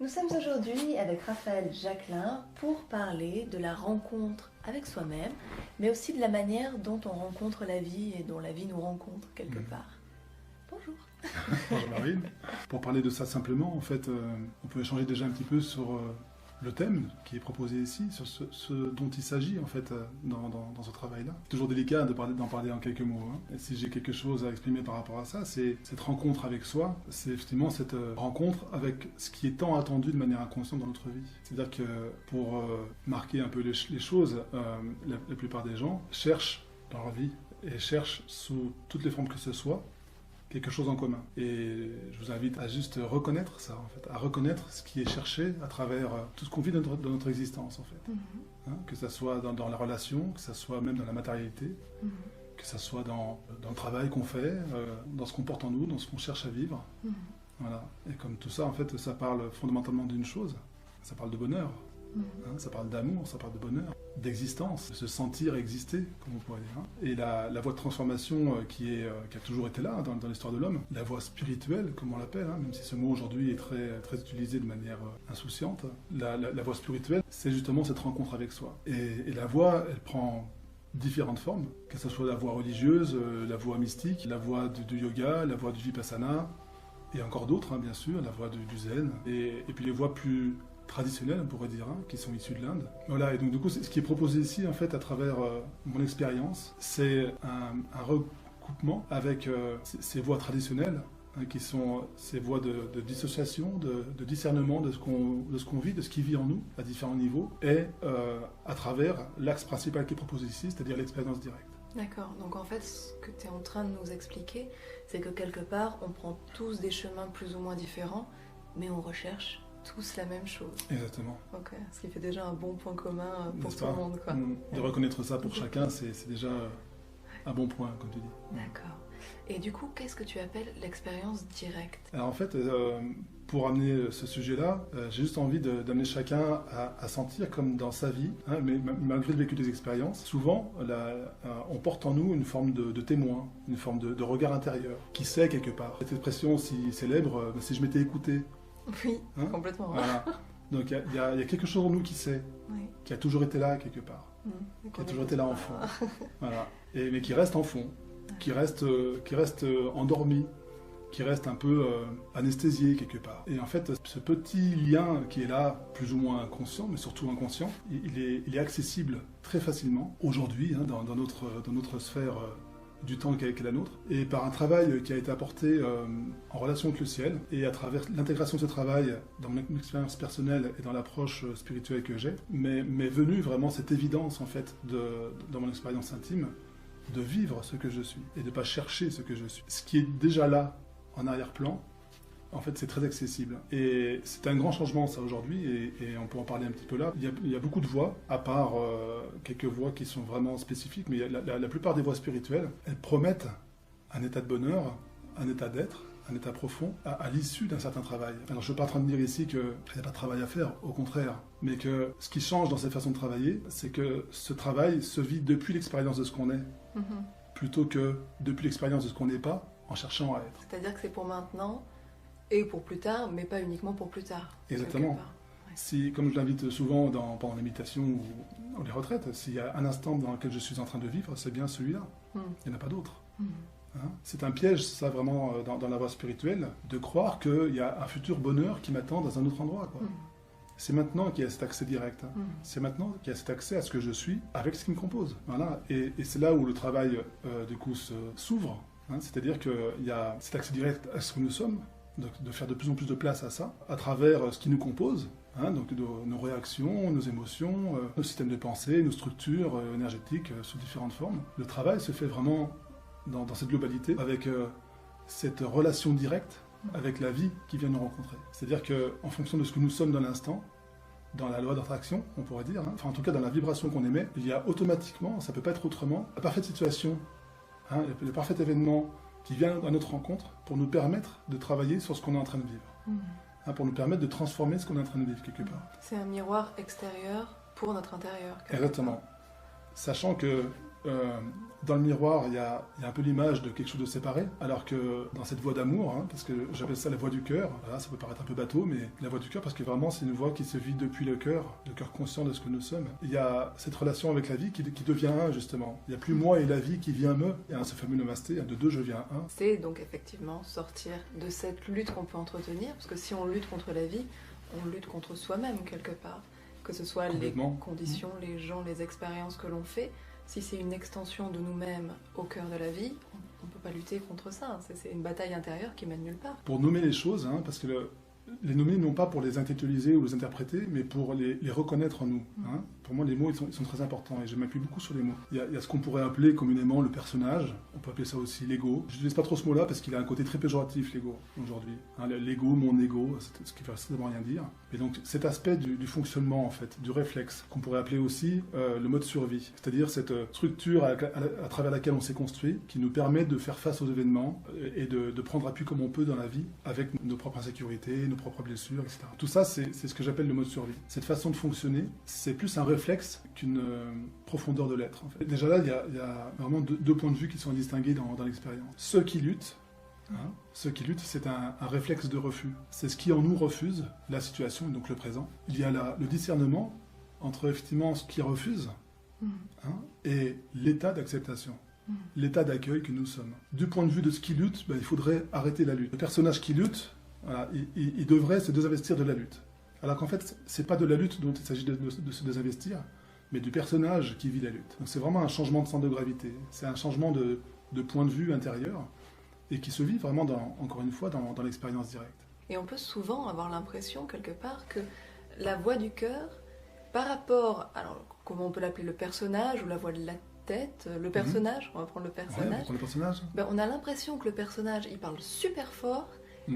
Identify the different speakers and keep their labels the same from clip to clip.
Speaker 1: Nous sommes aujourd'hui avec Raphaël Jacquelin pour parler de la rencontre avec soi-même, mais aussi de la manière dont on rencontre la vie et dont la vie nous rencontre quelque part. Bonjour.
Speaker 2: Bonjour Marine. Pour parler de ça simplement, en fait, on peut échanger déjà un petit peu sur le thème qui est proposé ici, sur ce dont il s'agit en fait dans ce travail-là. C'est toujours délicat d'en parler en quelques mots. Et si j'ai quelque chose à exprimer par rapport à ça, c'est cette rencontre avec soi, c'est effectivement cette rencontre avec ce qui est tant attendu de manière inconsciente dans notre vie. C'est-à-dire que pour marquer un peu les choses, la plupart des gens cherchent dans leur vie et cherchent sous toutes les formes que ce soit quelque chose en commun. Et je vous invite à juste reconnaître ça, en fait, à reconnaître ce qui est cherché à travers tout ce qu'on vit dans notre existence, en fait. Que ça soit dans la relation, que ça soit même dans la matérialité, que ça soit dans le travail qu'on fait, dans ce qu'on porte en nous, dans ce qu'on cherche à vivre. Voilà. Et comme tout ça, en fait, ça parle fondamentalement d'une chose, ça parle de bonheur. Ça parle d'amour, ça parle de bonheur, d'existence, de se sentir exister, comme on pourrait dire. Et la voie de transformation qui a toujours été là dans l'histoire de l'homme, la voie spirituelle, comme on l'appelle, même si ce mot aujourd'hui est très utilisé de manière insouciante, la voie spirituelle, c'est justement cette rencontre avec soi. Et la voie, elle prend différentes formes, que ce soit la voie religieuse, la voie mystique, la voie du yoga, la voie du vipassana, et encore d'autres, bien sûr, la voie du zen, et puis les voies plus traditionnels, on pourrait dire, qui sont issus de l'Inde. Voilà, et donc du coup, ce qui est proposé ici, en fait, à travers mon expérience, c'est un recoupement avec ces voies traditionnelles, qui sont ces voies de dissociation, de discernement de ce qu'on vit, de ce qui vit en nous, à différents niveaux, et à travers l'axe principal qui est proposé ici, c'est-à-dire l'expérience directe.
Speaker 1: D'accord, donc en fait, ce que tu es en train de nous expliquer, c'est que quelque part, on prend tous des chemins plus ou moins différents, mais on recherche tous la même chose.
Speaker 2: Exactement.
Speaker 1: Ok, ce qui fait déjà un bon point commun pour tout le monde, quoi.
Speaker 2: De reconnaître ça pour chacun, c'est déjà un bon point, comme tu dis.
Speaker 1: D'accord. Et du coup, qu'est-ce que tu appelles l'expérience directe?
Speaker 2: Alors en fait, pour amener ce sujet-là, j'ai juste envie d'amener chacun à sentir comme dans sa vie, mais malgré le vécu des expériences, souvent on porte en nous une forme de témoin, une forme de regard intérieur, qui sait quelque part. Cette expression si célèbre, si je m'étais écouté.
Speaker 1: Oui, complètement.
Speaker 2: Voilà. Donc il y a quelque chose en nous qui sait, qui a toujours été là quelque part, qui a toujours été là en fond, voilà. Mais qui reste en fond, qui reste endormi, qui reste un peu anesthésié quelque part. Et en fait, ce petit lien qui est là, plus ou moins inconscient, mais surtout inconscient, il est accessible très facilement aujourd'hui dans notre sphère du temps qui est la nôtre, et par un travail qui a été apporté en relation avec le ciel, et à travers l'intégration de ce travail dans mon expérience personnelle et dans l'approche spirituelle que j'ai, m'est venue vraiment cette évidence en fait dans mon expérience intime, de vivre ce que je suis, et de ne pas chercher ce que je suis. Ce qui est déjà là, en arrière-plan, en fait, c'est très accessible. Et c'est un grand changement, ça, aujourd'hui, et on peut en parler un petit peu là. Il y a beaucoup de voies, à part quelques voies qui sont vraiment spécifiques, mais la plupart des voies spirituelles, elles promettent un état de bonheur, un état d'être, un état profond, à l'issue d'un certain travail. Alors, je ne suis pas en train de dire ici qu'il n'y a pas de travail à faire, au contraire, mais que ce qui change dans cette façon de travailler, c'est que ce travail se vit depuis l'expérience de ce qu'on est, plutôt que depuis l'expérience de ce qu'on n'est pas, en cherchant à être.
Speaker 1: C'est-à-dire que c'est pour maintenant, et pour plus tard, mais pas uniquement pour plus tard.
Speaker 2: Exactement. Si, comme je l'invite souvent pendant les méditations ou les retraites, s'il y a un instant dans lequel je suis en train de vivre, c'est bien celui-là. Il n'y en a pas d'autre. C'est un piège, ça, vraiment, dans la voie spirituelle, de croire qu'il y a un futur bonheur qui m'attend dans un autre endroit, quoi. C'est maintenant qu'il y a cet accès direct. C'est maintenant qu'il y a cet accès à ce que je suis avec ce qui me compose. Voilà. Et c'est là où le travail, du coup, s'ouvre. C'est-à-dire qu'il y a cet accès direct à ce que nous sommes, de faire de plus en plus de place à ça, à travers ce qui nous compose, donc nos réactions, nos émotions, nos systèmes de pensée, nos structures énergétiques sous différentes formes. Le travail se fait vraiment dans cette globalité, avec cette relation directe avec la vie qui vient nous rencontrer. C'est-à-dire qu'en fonction de ce que nous sommes dans l'instant, dans la loi d'attraction, on pourrait dire, enfin en tout cas dans la vibration qu'on émet, il y a automatiquement, ça ne peut pas être autrement, la parfaite situation, le parfait événement qui vient à notre rencontre pour nous permettre de travailler sur ce qu'on est en train de vivre. Pour nous permettre de transformer ce qu'on est en train de vivre quelque part.
Speaker 1: C'est un miroir extérieur pour notre intérieur.
Speaker 2: Exactement. Sachant que dans le miroir, il y a un peu l'image de quelque chose de séparé, alors que dans cette voie d'amour, hein, parce que j'appelle ça la voie du cœur, voilà, ça peut paraître un peu bateau, mais la voie du cœur, parce que vraiment c'est une voie qui se vit depuis le cœur conscient de ce que nous sommes. Il y a cette relation avec la vie qui devient un, justement. Il n'y a plus moi et la vie qui vient me, il y a ce fameux namasté, de deux je viens un.
Speaker 1: C'est donc effectivement sortir de cette lutte qu'on peut entretenir, parce que si on lutte contre la vie, on lutte contre soi-même quelque part. Que ce soit les conditions, les gens, les expériences que l'on fait, si c'est une extension de nous-mêmes au cœur de la vie, on ne peut pas lutter contre ça. C'est une bataille intérieure qui mène nulle part.
Speaker 2: Pour nommer les choses, hein, parce que les nommer non pas pour les intellectualiser ou les interpréter, mais pour les reconnaître en nous. Hein. Pour moi, les mots, ils sont très importants et je m'appuie beaucoup sur les mots. Il y a ce qu'on pourrait appeler communément le personnage, on peut appeler ça aussi l'ego. Je n'utilise pas trop ce mot-là parce qu'il a un côté très péjoratif, l'ego, aujourd'hui. Hein, l'ego, mon ego, c'est ce qui ne veut strictement rien dire. Et donc, cet aspect du fonctionnement, en fait, du réflexe, qu'on pourrait appeler aussi le mode survie, c'est-à-dire cette structure à travers laquelle on s'est construit, qui nous permet de faire face aux événements et de prendre appui comme on peut dans la vie, avec nos propres insécurités, nos propres blessures, etc. Tout ça, c'est ce que j'appelle le mode survie. Cette façon de fonctionner, c'est plus un réflexe qu'une profondeur de l'être. En fait. Déjà là, il y a vraiment deux points de vue qui sont distingués dans l'expérience. Ceux qui luttent, c'est un réflexe de refus. C'est ce qui en nous refuse la situation, donc le présent. Il y a le discernement entre effectivement ce qui refuse et l'état d'acceptation. L'état d'accueil que nous sommes. Du point de vue de ce qui lutte, il faudrait arrêter la lutte. Le personnage qui lutte, voilà, il devrait se désinvestir de la lutte. Alors qu'en fait, c'est pas de la lutte dont il s'agit de se désinvestir, mais du personnage qui vit la lutte. Donc c'est vraiment un changement de centre de gravité. C'est un changement de point de vue intérieur et qui se vit vraiment, encore une fois, dans l'expérience directe.
Speaker 1: Et on peut souvent avoir l'impression, quelque part, que la voix du cœur, par rapport, alors comment on peut l'appeler, le personnage ou la voix de la tête, le personnage, on va prendre le personnage.
Speaker 2: Ouais, on prend le personnage.
Speaker 1: On a l'impression que le personnage, il parle super fort,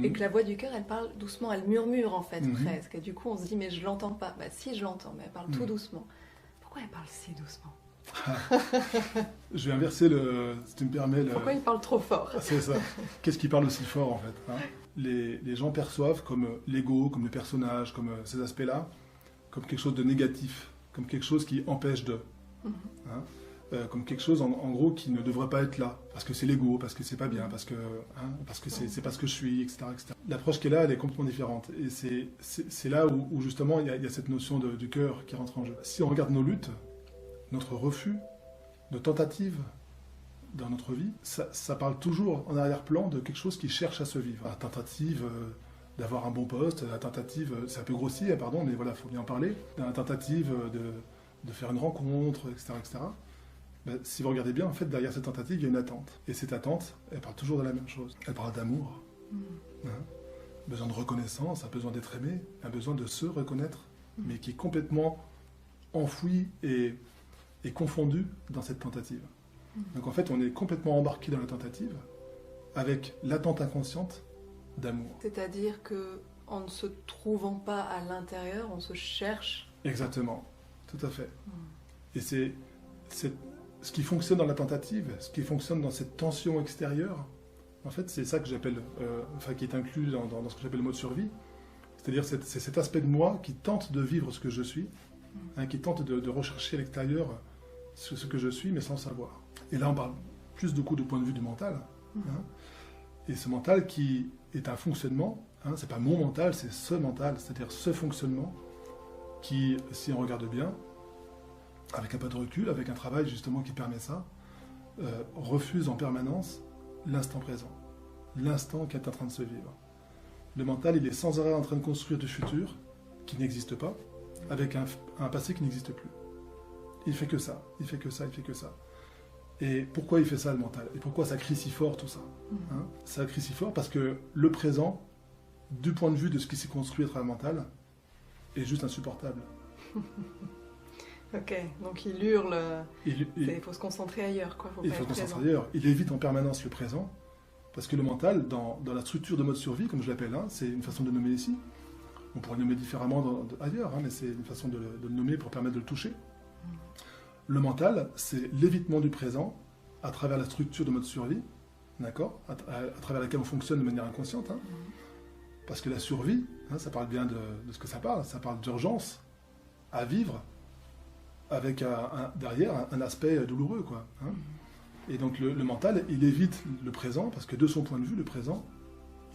Speaker 1: et que la voix du cœur, elle parle doucement, elle murmure en fait, presque. Et du coup, on se dit, mais je l'entends pas. Si, je l'entends, mais elle parle tout doucement. Pourquoi elle parle si doucement?
Speaker 2: Je vais inverser si tu me permets.
Speaker 1: Pourquoi il parle trop fort?
Speaker 2: C'est ça. Qu'est-ce qui parle aussi fort en fait, hein? Les gens perçoivent comme l'ego, comme le personnage, comme ces aspects-là, comme quelque chose de négatif, comme quelque chose qui empêche de. Hein? Comme quelque chose en gros qui ne devrait pas être là, parce que c'est l'ego, parce que c'est pas bien, parce que c'est pas ce que je suis, etc. etc. L'approche qui est là, elle est complètement différente. Et c'est là où justement il y a cette notion du cœur qui rentre en jeu. Si on regarde nos luttes, notre refus, nos tentatives dans notre vie, ça parle toujours en arrière-plan de quelque chose qui cherche à se vivre. La tentative d'avoir un bon poste, la tentative, c'est un peu grossier, pardon, mais voilà, il faut bien en parler, la tentative de faire une rencontre, etc. etc. Si vous regardez bien, en fait, derrière cette tentative, il y a une attente. Et cette attente, elle parle toujours de la même chose. Elle parle d'amour. Besoin de reconnaissance, un besoin d'être aimé, un besoin de se reconnaître, mais qui est complètement enfoui et confondu dans cette tentative. Donc en fait, on est complètement embarqué dans la tentative avec l'attente inconsciente d'amour.
Speaker 1: C'est-à-dire que en ne se trouvant pas à l'intérieur, on se cherche.
Speaker 2: Exactement, tout à fait. Et c'est ce qui fonctionne dans la tentative, ce qui fonctionne dans cette tension extérieure, en fait, c'est ça que j'appelle, qui est inclus dans ce que j'appelle le mode survie. C'est-à-dire, c'est cet aspect de moi qui tente de vivre ce que je suis, qui tente de rechercher à l'extérieur ce que je suis, mais sans savoir. Et là, on parle plus de point de vue du mental. Et ce mental qui est un fonctionnement, c'est pas mon mental, c'est ce mental, c'est-à-dire ce fonctionnement qui, si on regarde bien, avec un peu de recul, avec un travail justement qui permet ça, refuse en permanence l'instant présent, l'instant qui est en train de se vivre. Le mental, il est sans arrêt en train de construire du futur qui n'existe pas, avec un passé qui n'existe plus. Il fait que ça, il fait que ça, il fait que ça. Et pourquoi il fait ça, le mental? Et pourquoi ça crie si fort, tout ça? Ça crie si fort parce que le présent, du point de vue de ce qui s'est construit à travers le mental, est juste insupportable.
Speaker 1: Ok, donc il hurle, il faut se concentrer ailleurs, quoi.
Speaker 2: Il faut se concentrer ailleurs. Il évite en permanence le présent, parce que le mental, dans la structure de mode survie, comme je l'appelle, c'est une façon de le nommer ici. On pourrait le nommer différemment ailleurs, mais c'est une façon de le nommer pour permettre de le toucher. Le mental, c'est l'évitement du présent à travers la structure de mode survie, d'accord, à travers laquelle on fonctionne de manière inconsciente. Parce que la survie, ça parle bien de ce que ça parle d'urgence à vivre avec derrière un aspect douloureux, quoi. Et donc le mental, il évite le présent, parce que de son point de vue, le présent,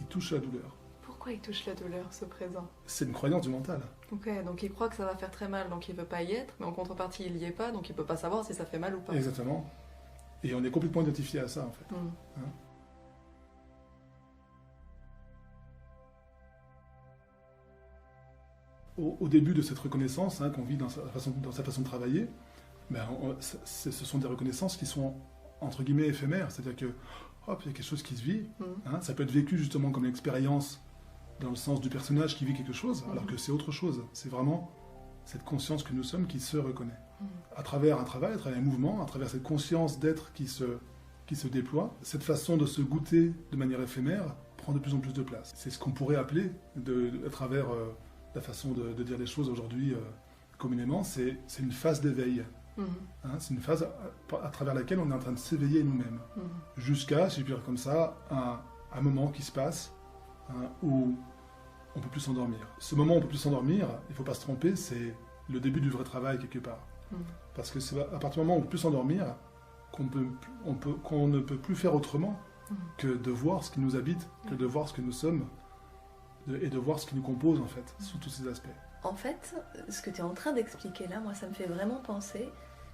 Speaker 2: il touche la douleur.
Speaker 1: Pourquoi il touche la douleur, ce présent?
Speaker 2: C'est une croyance du mental.
Speaker 1: Ok, donc il croit que ça va faire très mal, donc il veut pas y être, mais en contrepartie, il y est pas, donc il peut pas savoir si ça fait mal ou pas.
Speaker 2: Exactement. Et on est complètement identifié à ça, en fait. Hein. Au début de cette reconnaissance qu'on vit dans sa façon de travailler, ce sont des reconnaissances qui sont, entre guillemets, éphémères. C'est-à-dire que, hop, il y a quelque chose qui se vit. Ça peut être vécu justement comme une expérience dans le sens du personnage qui vit quelque chose, alors que c'est autre chose. C'est vraiment cette conscience que nous sommes qui se reconnaît. À travers un travail, à travers un mouvement, à travers cette conscience d'être qui se déploie, cette façon de se goûter de manière éphémère prend de plus en plus de place. C'est ce qu'on pourrait appeler, à travers la façon de dire les choses aujourd'hui communément, c'est une phase d'éveil. C'est une phase à travers laquelle on est en train de s'éveiller nous-mêmes. Jusqu'à, si je puis dire comme ça, un moment qui se passe où on ne peut plus s'endormir. Ce moment où on ne peut plus s'endormir, il ne faut pas se tromper, c'est le début du vrai travail quelque part. Parce que c'est à partir du moment où on ne peut plus s'endormir qu'on ne peut plus faire autrement que de voir ce qui nous habite, que de voir ce que nous sommes et de voir ce qui nous compose en fait, sous tous ces aspects.
Speaker 1: En fait, ce que tu es en train d'expliquer là, moi ça me fait vraiment penser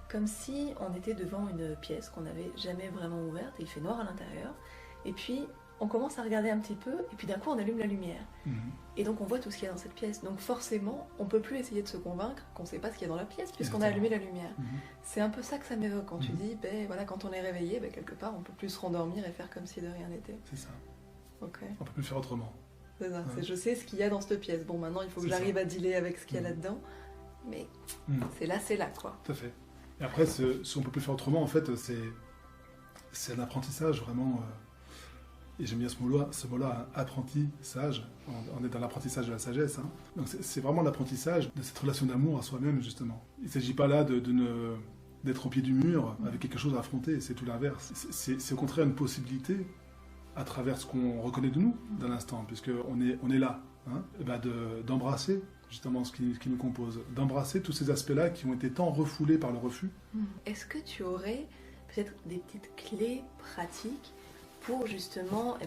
Speaker 1: comme si on était devant une pièce qu'on n'avait jamais vraiment ouverte et il fait noir à l'intérieur. Et puis on commence à regarder un petit peu et puis d'un coup on allume la lumière. Et donc on voit tout ce qu'il y a dans cette pièce. Donc forcément, on ne peut plus essayer de se convaincre qu'on ne sait pas ce qu'il y a dans la pièce puisqu'on a allumé la lumière. C'est un peu ça que ça m'évoque quand tu dis, voilà, quand on est réveillé, quelque part on ne peut plus se rendormir et faire comme si de rien n'était.
Speaker 2: C'est ça.
Speaker 1: Ok.
Speaker 2: On ne peut plus faire autrement.
Speaker 1: C'est ça. Je sais ce qu'il y a dans cette pièce. Bon, maintenant il faut que j'arrive à dealer avec ce qu'il y a là-dedans. Mais c'est là quoi.
Speaker 2: Tout à fait. Et après, si on ne peut plus faire autrement, en fait, c'est un apprentissage vraiment... Et j'aime bien ce mot-là, apprentissage. On est dans l'apprentissage de la sagesse. Donc c'est vraiment l'apprentissage de cette relation d'amour à soi-même, justement. Il ne s'agit pas là d'être au pied du mur avec quelque chose à affronter, c'est tout l'inverse. C'est au contraire une possibilité, à travers ce qu'on reconnaît de nous, dans l'instant, puisqu'on est là, d'embrasser justement ce qui nous compose, d'embrasser tous ces aspects-là qui ont été tant refoulés par le refus.
Speaker 1: Est-ce que tu aurais peut-être des petites clés pratiques pour justement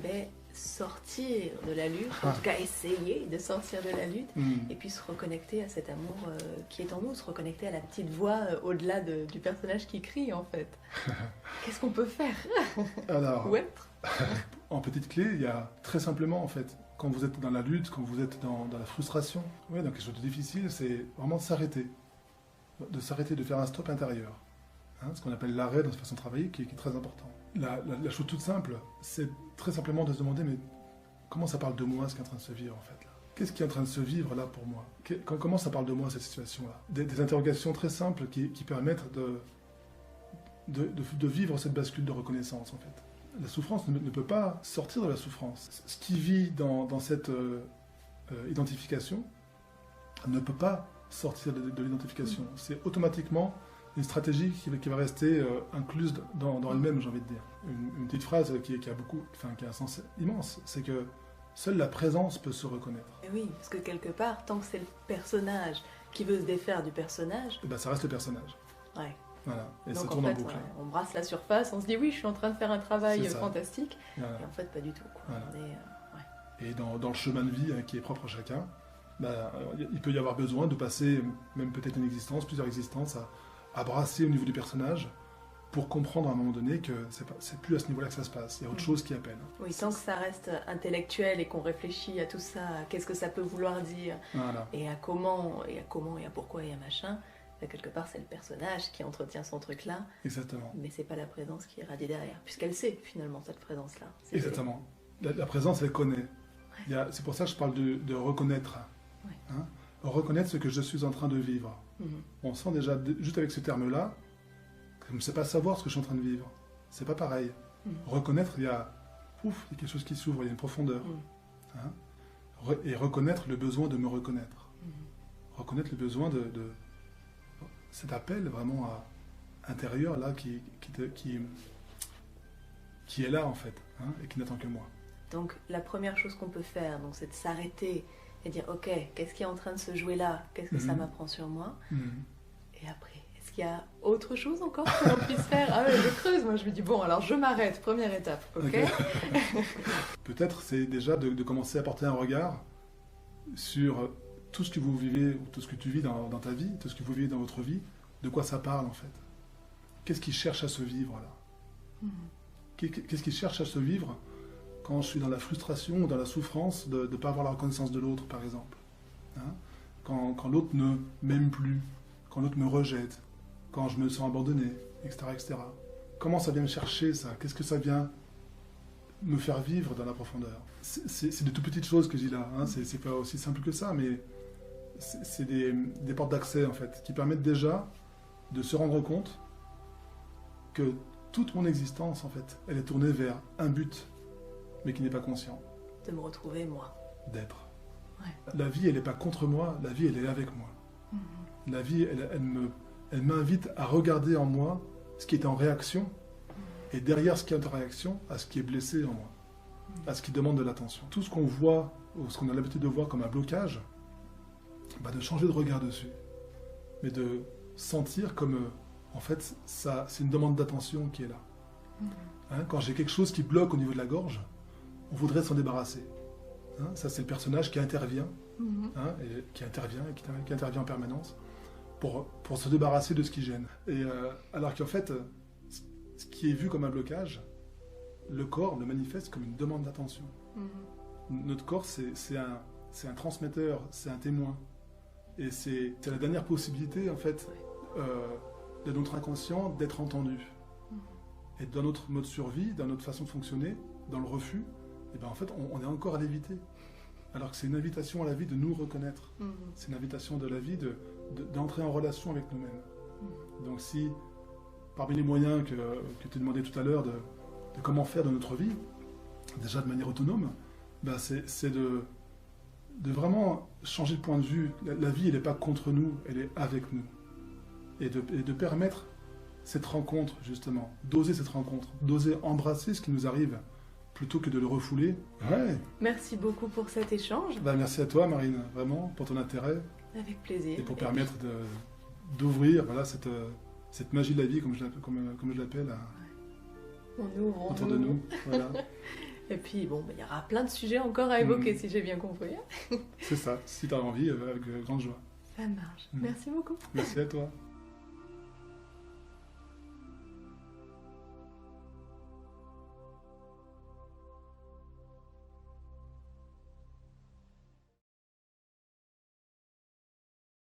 Speaker 1: sortir de la lutte, en tout cas essayer de sortir de la lutte, et puis se reconnecter à cet amour qui est en nous, se reconnecter à la petite voix au-delà du personnage qui crie en fait. Qu'est-ce qu'on peut faire?
Speaker 2: Alors,
Speaker 1: ou être
Speaker 2: en petite clé, il y a très simplement en fait, quand vous êtes dans la lutte, quand vous êtes dans la frustration, dans quelque chose de difficile, c'est vraiment de s'arrêter, de faire un stop intérieur. Ce qu'on appelle l'arrêt dans cette façon de travailler, qui est très important. La chose toute simple, c'est très simplement de se demander, mais comment ça parle de moi, ce qui est en train de se vivre en fait là? Qu'est-ce qui est en train de se vivre là pour moi? Comment ça parle de moi, cette situation-là? Des interrogations très simples qui permettent de vivre cette bascule de reconnaissance en fait. La souffrance ne peut pas sortir de la souffrance. Ce qui vit dans cette identification ne peut pas sortir de l'identification. C'est automatiquement une stratégie qui va rester incluse dans elle-même, j'ai envie de dire. Une petite phrase qui a un sens immense, c'est que seule la présence peut se reconnaître.
Speaker 1: Et oui, parce que quelque part, tant que c'est le personnage qui veut se défaire du personnage...
Speaker 2: ça reste le personnage.
Speaker 1: Ouais.
Speaker 2: Voilà. Et
Speaker 1: donc
Speaker 2: ça tourne
Speaker 1: en fait,
Speaker 2: en boucle.
Speaker 1: On brasse la surface, on se dit oui, je suis en train de faire un travail fantastique,
Speaker 2: voilà.
Speaker 1: et en fait pas du tout.
Speaker 2: Voilà. Et dans le chemin de vie qui est propre à chacun, il peut y avoir besoin de passer même peut-être une existence, plusieurs existences, à brasser au niveau du personnage pour comprendre à un moment donné que c'est plus à ce niveau-là que ça se passe. Il y a autre chose qui appelle.
Speaker 1: Oui, tant que ça reste intellectuel et qu'on réfléchit à tout ça, à qu'est-ce que ça peut vouloir dire, et à comment, et à pourquoi, et à machin, quelque part c'est le personnage qui entretient son truc-là.
Speaker 2: Exactement.
Speaker 1: Mais c'est pas la présence qui irradie derrière, puisqu'elle sait finalement cette présence-là.
Speaker 2: Exactement. La présence, elle connaît. Ouais. C'est pour ça que je parle de reconnaître. Ouais. Reconnaître ce que je suis en train de vivre. On sent déjà, juste avec ce terme-là, que je ne sais pas savoir ce que je suis en train de vivre. C'est pas pareil. Reconnaître, il y a quelque chose qui s'ouvre, il y a une profondeur. Et reconnaître le besoin de me reconnaître. Reconnaître le besoin de cet appel vraiment intérieur là qui est là en fait, et qui n'attend que moi.
Speaker 1: Donc la première chose qu'on peut faire, c'est de s'arrêter et dire ok, qu'est-ce qui est en train de se jouer là? Qu'est-ce que ça m'apprend sur moi? Et après, est-ce Est-ce qu'il y a autre chose encore que l'on puisse faire? Ah ouais, je creuse, moi je me dis, bon, alors je m'arrête, première étape, ok.
Speaker 2: Peut-être c'est déjà de commencer à porter un regard sur tout ce que vous vivez, ou tout ce que tu vis dans ta vie, tout ce que vous vivez dans votre vie, de quoi ça parle en fait. Qu'est-ce qui cherche à se vivre là? Qu'est-ce qui cherche à se vivre quand je suis dans la frustration ou dans la souffrance de ne pas avoir la reconnaissance de l'autre, par exemple, hein? Quand l'autre ne m'aime plus, quand l'autre me rejette, quand je me sens abandonné, etc., etc. Comment ça vient me chercher, ça? Qu'est-ce que ça vient me faire vivre dans la profondeur? C'est de toutes petites choses que j'ai là, hein? C'est pas aussi simple que ça, mais c'est des portes d'accès, en fait, qui permettent déjà de se rendre compte que toute mon existence, en fait, elle est tournée vers un but, mais qui n'est pas conscient.
Speaker 1: De me retrouver, moi.
Speaker 2: D'être.
Speaker 1: Ouais.
Speaker 2: La vie, elle n'est pas contre moi, la vie, elle est avec moi. La vie, elle m'invite à regarder en moi ce qui est en réaction, et derrière ce qui est en réaction, à ce qui est blessé en moi, à ce qui demande de l'attention. Tout ce qu'on voit, ou ce qu'on a l'habitude de voir comme un blocage, de changer de regard dessus, mais de sentir comme, en fait, ça, c'est une demande d'attention qui est là. Hein, quand j'ai quelque chose qui bloque au niveau de la gorge, on voudrait s'en débarrasser. Hein, ça, c'est le personnage qui intervient, hein, et qui intervient en permanence pour se débarrasser de ce qui gêne. Et alors qu'en fait, ce qui est vu comme un blocage, le corps le manifeste comme une demande d'attention. Notre corps, c'est un transmetteur, c'est un témoin. Et c'est la dernière possibilité, en fait, de notre inconscient d'être entendu. Et dans notre mode survie, dans notre façon de fonctionner, dans le refus, et ben en fait, on est encore à l'éviter. Alors que c'est une invitation à la vie de nous reconnaître. C'est une invitation de la vie d'entrer en relation avec nous-mêmes. Donc si, parmi les moyens que tu demandais tout à l'heure de comment faire dans notre vie, déjà de manière autonome, ben c'est de vraiment changer de point de vue. La vie, elle n'est pas contre nous, elle est avec nous. Et de permettre cette rencontre, justement, d'oser cette rencontre, d'oser embrasser ce qui nous arrive, plutôt que de le refouler. Ouais.
Speaker 1: Merci beaucoup pour cet échange.
Speaker 2: Merci à toi, Marine, vraiment, pour ton intérêt.
Speaker 1: Avec plaisir.
Speaker 2: Et pour permettre d'ouvrir cette magie de la vie, comme je l'appelle,
Speaker 1: on ouvre
Speaker 2: autour de nous. Voilà.
Speaker 1: Et puis, bon, il y aura plein de sujets encore à évoquer, si j'ai bien compris.
Speaker 2: C'est ça, si tu as envie, avec grande joie.
Speaker 1: Ça marche. Merci beaucoup.
Speaker 2: Merci à toi.